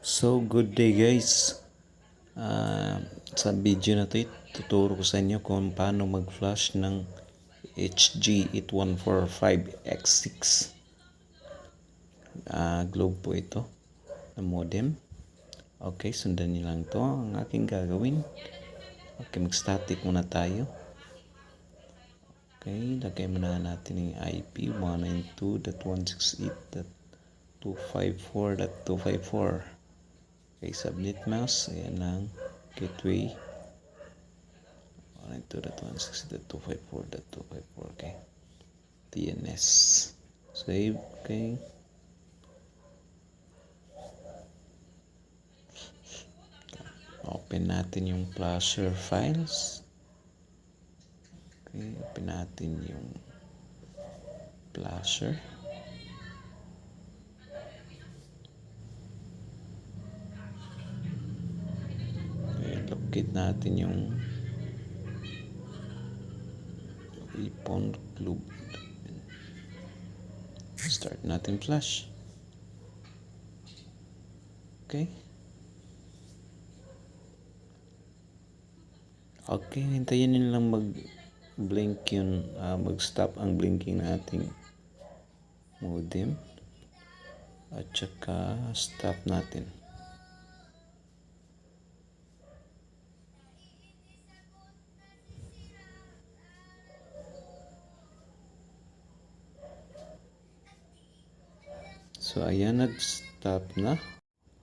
So, good day guys. Sa video na to, tuturo ko sa inyo kung paano mag-flash ng HG8145X6. Globe po ito na modem. Okay, sundan niyo lang to. Ang aking gagawin. Okay, mag-static muna tayo. Okay, lagay muna natin yung IP 192.168.254.254. Okay, subnet mask. Ayan lang. Gateway 192.168.254.254. Okay. DNS. Save. Okay. Open natin yung flasher files. Okay. Open natin yung flasher. Okay. Locate natin yung weapon globe. Start natin flash. Okay. Okay, hintayin nyo lang mag-blink yun, mag-stop ang blinking na ating modem. At saka stop natin. So, ayan, nag-stop na.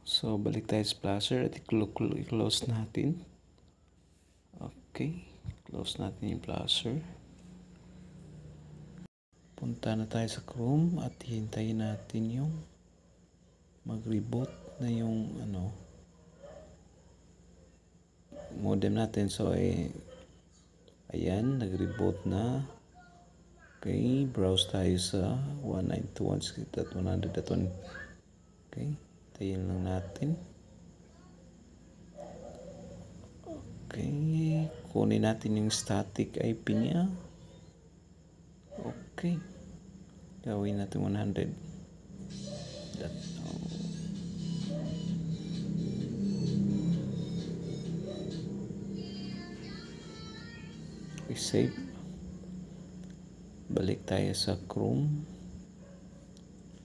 So, balik tayo sa flasher at i-close natin. Okay, close natin yung flasher. Punta na tayo sa Chrome at hintayin natin yung mag-reboot na yung modem natin. So, ayan, nag-reboot na. Okay, browse tayo sa 192.168.100.1. Okay, tayin lang natin. Okay, kunin natin yung static IP niya. Okay, gawin natin 100. Okay, save. Balik tayo sa Chrome.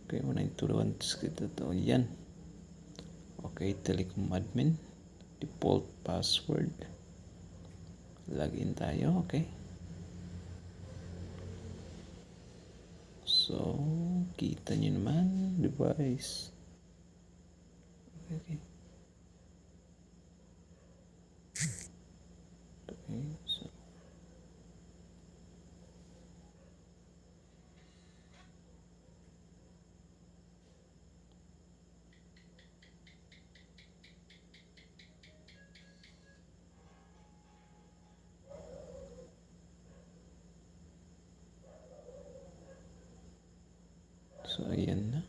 Okay, 192.168.1. Yan. Okay, telecom admin. Default password. Login tayo. Okay. So, kita nyo naman. Device. Okay. Okay. So, ayan na.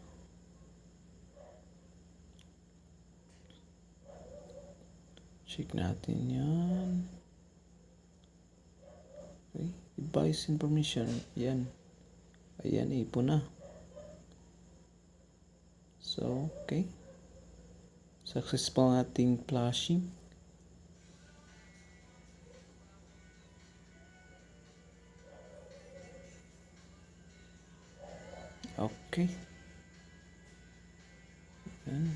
Check natin yan. Okay. Device information. Ayan. Ayan, ipon na. So, okay. Successful ang ating flashing. Okay. Ayan.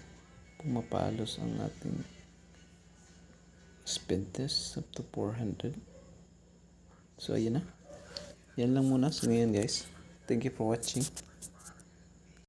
Pumapalos ang ating speed test up to 400. So, ayan na. Yan lang muna sa ngayon guys. Thank you for watching.